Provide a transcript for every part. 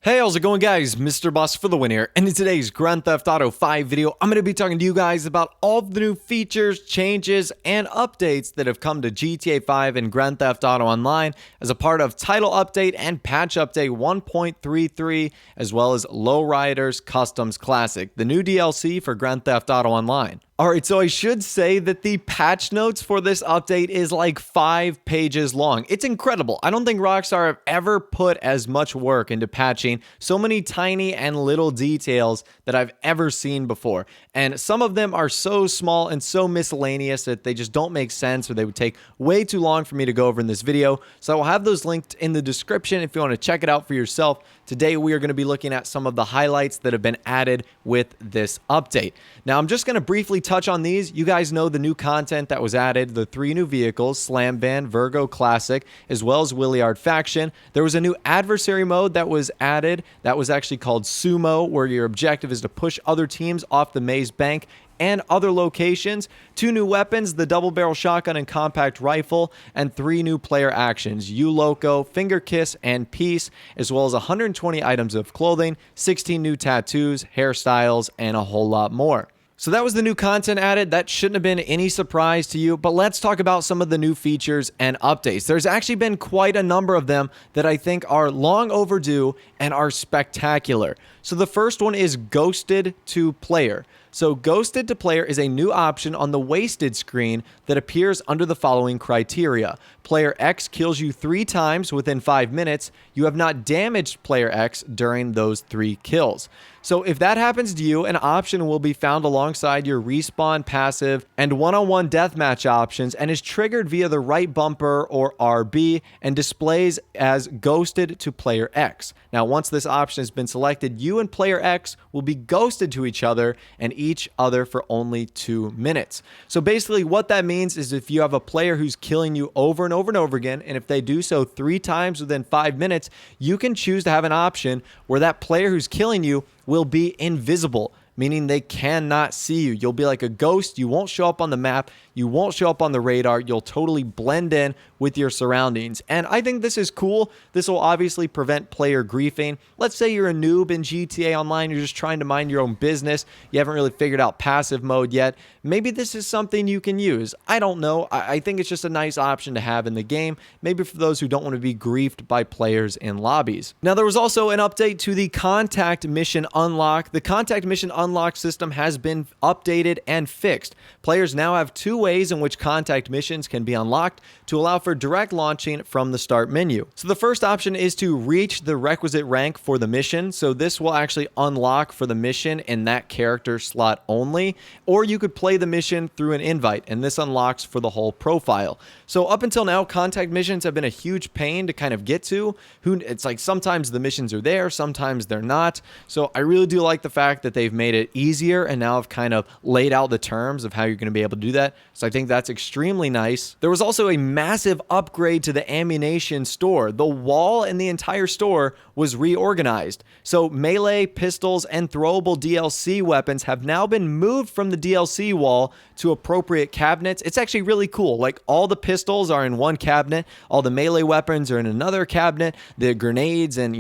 Hey, how's it going, guys? Mr. Boss for the win here, and in today's Grand Theft Auto 5 video, I'm going to be talking to you guys about all of the new features, changes, and updates that have come to GTA 5 and Grand Theft Auto Online as a part of Title Update and Patch Update 1.33, as well as Lowriders Customs Classic, the new DLC for Grand Theft Auto Online. Alright, so I should say that the patch notes for this update is like 5 pages long. It's incredible. I don't think Rockstar have ever put as much work into patching so many tiny and little details that I've ever seen before. And some of them are so small and so miscellaneous that they just don't make sense, or they would take way too long for me to go over in this video. So I'll have those linked in the description if you want to check it out for yourself. Today we are going to be looking at some of the highlights that have been added with this update. Now I'm just going to briefly touch on these. You guys know the new content that was added, the 3 new vehicles, Slam Van, Virgo Classic, as well as Williard Faction. There was a new adversary mode that was added that was actually called Sumo, where your objective is to push other teams off the maze bank and other locations. 2 new weapons, the double barrel shotgun and compact rifle, and 3 new player actions, You Loco, Finger Kiss, and Peace, as well as 120 items of clothing, 16 new tattoos, hairstyles, and a whole lot more. So that was the new content added. That shouldn't have been any surprise to you, but let's talk about some of the new features and updates. There's actually been quite a number of them that I think are long overdue and are spectacular. So the first one is Ghosted to Player. So Ghosted to Player is a new option on the Wasted screen that appears under the following criteria. Player X kills you 3 times within 5 minutes. You have not damaged Player X during those 3 kills. So if that happens to you, an option will be found alongside your respawn passive and one-on-one deathmatch options, and is triggered via the right bumper or RB and displays as Ghosted to Player X. Now once this option has been selected, you and Player X will be ghosted to each other and each other for only 2 minutes. So basically what that means is if you have a player who's killing you over and over and over again, and if they do so 3 times within 5 minutes, you can choose to have an option where that player who's killing you will be invisible, meaning they cannot see you. You'll be like a ghost. You won't show up on the map. You won't show up on the radar. You'll totally blend in with your surroundings. And I think this is cool. This will obviously prevent player griefing. Let's say you're a noob in GTA Online. You're just trying to mind your own business. You haven't really figured out passive mode yet. Maybe this is something you can use. I don't know. I think it's just a nice option to have in the game. Maybe for those who don't want to be griefed by players in lobbies. Now, there was also an update to the Contact Mission Unlock. The Contact Mission Unlock system has been updated and fixed. Players now have 2 ways in which contact missions can be unlocked to allow for direct launching from the start menu. So the first option is to reach the requisite rank for the mission. So this will actually unlock for the mission in that character slot only, or you could play the mission through an invite, and this unlocks for the whole profile. So up until now, contact missions have been a huge pain to kind of get to. It's like sometimes the missions are there, sometimes they're not. So I really do like the fact that they've made it easier and now have kind of laid out the terms of how you're going to be able to do that. So I think that's extremely nice. There was also a massive upgrade to the Ammunation store. The wall in the entire store was reorganized. So melee, pistols, and throwable DLC weapons have now been moved from the DLC wall to appropriate cabinets. It's actually really cool. Like, all the pistols are in one cabinet, all the melee weapons are in another cabinet, the grenades and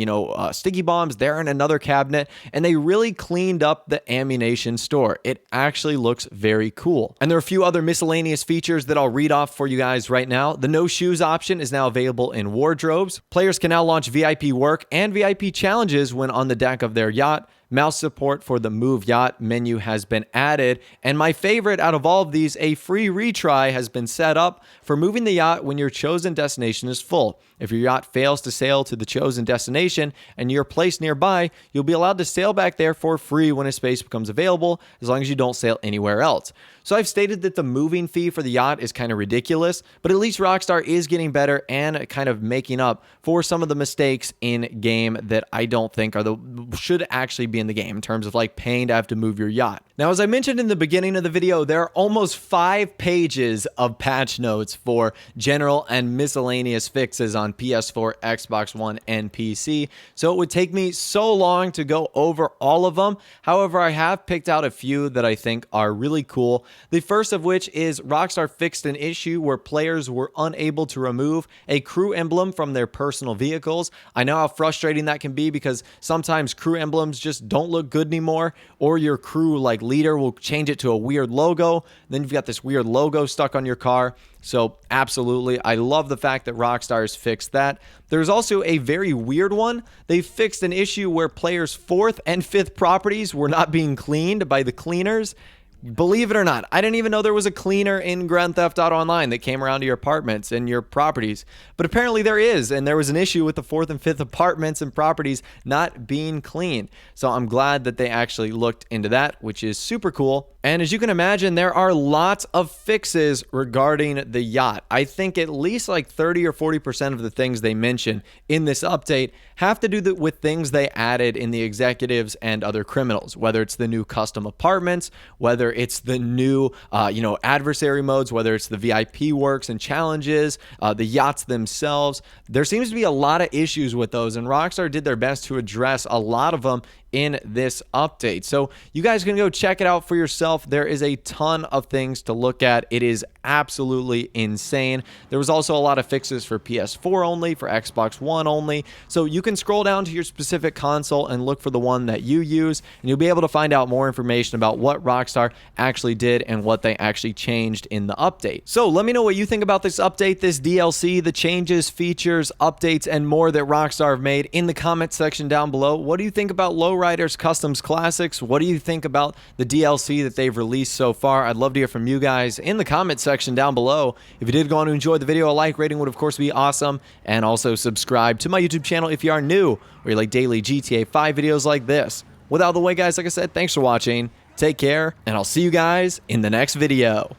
sticky bombs, they're in another cabinet, and they really cleaned up the Ammunation store. It actually looks very cool. And there are a few other miscellaneous features that I'll read off for you guys right now. The no shoes option is now available in wardrobes. Players can now launch VIP work and VIP challenges when on the deck of their yacht. Mouse support for the Move Yacht menu has been added. And my favorite out of all of these, a free retry has been set up for moving the yacht when your chosen destination is full. If your yacht fails to sail to the chosen destination and you're placed nearby, you'll be allowed to sail back there for free when a space becomes available, as long as you don't sail anywhere else. So I've stated that the moving fee for the yacht is kind of ridiculous, but at least Rockstar is getting better and kind of making up for some of the mistakes in game that I don't think should actually be in the game in terms of like paying to have to move your yacht. Now, as I mentioned in the beginning of the video, there are almost 5 pages of patch notes for general and miscellaneous fixes on PS4, Xbox One, and PC. So it would take me so long to go over all of them. However, I have picked out a few that I think are really cool. The first of which is Rockstar fixed an issue where players were unable to remove a crew emblem from their personal vehicles. I know how frustrating that can be because sometimes crew emblems just don't look good anymore, or your crew like leader will change it to a weird logo. Then you've got this weird logo stuck on your car. So absolutely, I love the fact that Rockstar has fixed that. There's also a very weird one. They fixed an issue where players' 4th and 5th properties were not being cleaned by the cleaners. Believe it or not, I didn't even know there was a cleaner in Grand Theft Auto Online that came around to your apartments and your properties. But apparently there is, and there was an issue with the 4th and 5th apartments and properties not being clean. So I'm glad that they actually looked into that, which is super cool. And as you can imagine, there are lots of fixes regarding the yacht. I think at least like 30 or 40% of the things they mention in this update have to do with things they added in the executives and other criminals, whether it's the new custom apartments, whether it's the new, adversary modes, whether it's the VIP works and challenges, the yachts themselves. There seems to be a lot of issues with those, and Rockstar did their best to address a lot of them in this update. So you guys can go check it out for yourself. There is a ton of things to look at. It is absolutely insane. There was also a lot of fixes for PS4 only, for Xbox One only. So you can scroll down to your specific console and look for the one that you use, and you'll be able to find out more information about what Rockstar actually did and what they actually changed in the update. So let me know what you think about this update, this DLC, the changes, features, updates, and more that Rockstar have made in the comment section down below. What do you think about Lowriders Customs Classics? What do you think about the DLC that they've released so far? I'd love to hear from you guys in the comment section down below. If you did go on to enjoy the video, a like rating would of course be awesome. And also subscribe to my YouTube channel if you are new, where you like daily GTA 5 videos like this. Without the way, guys, like I said, thanks for watching. Take care, and I'll see you guys in the next video.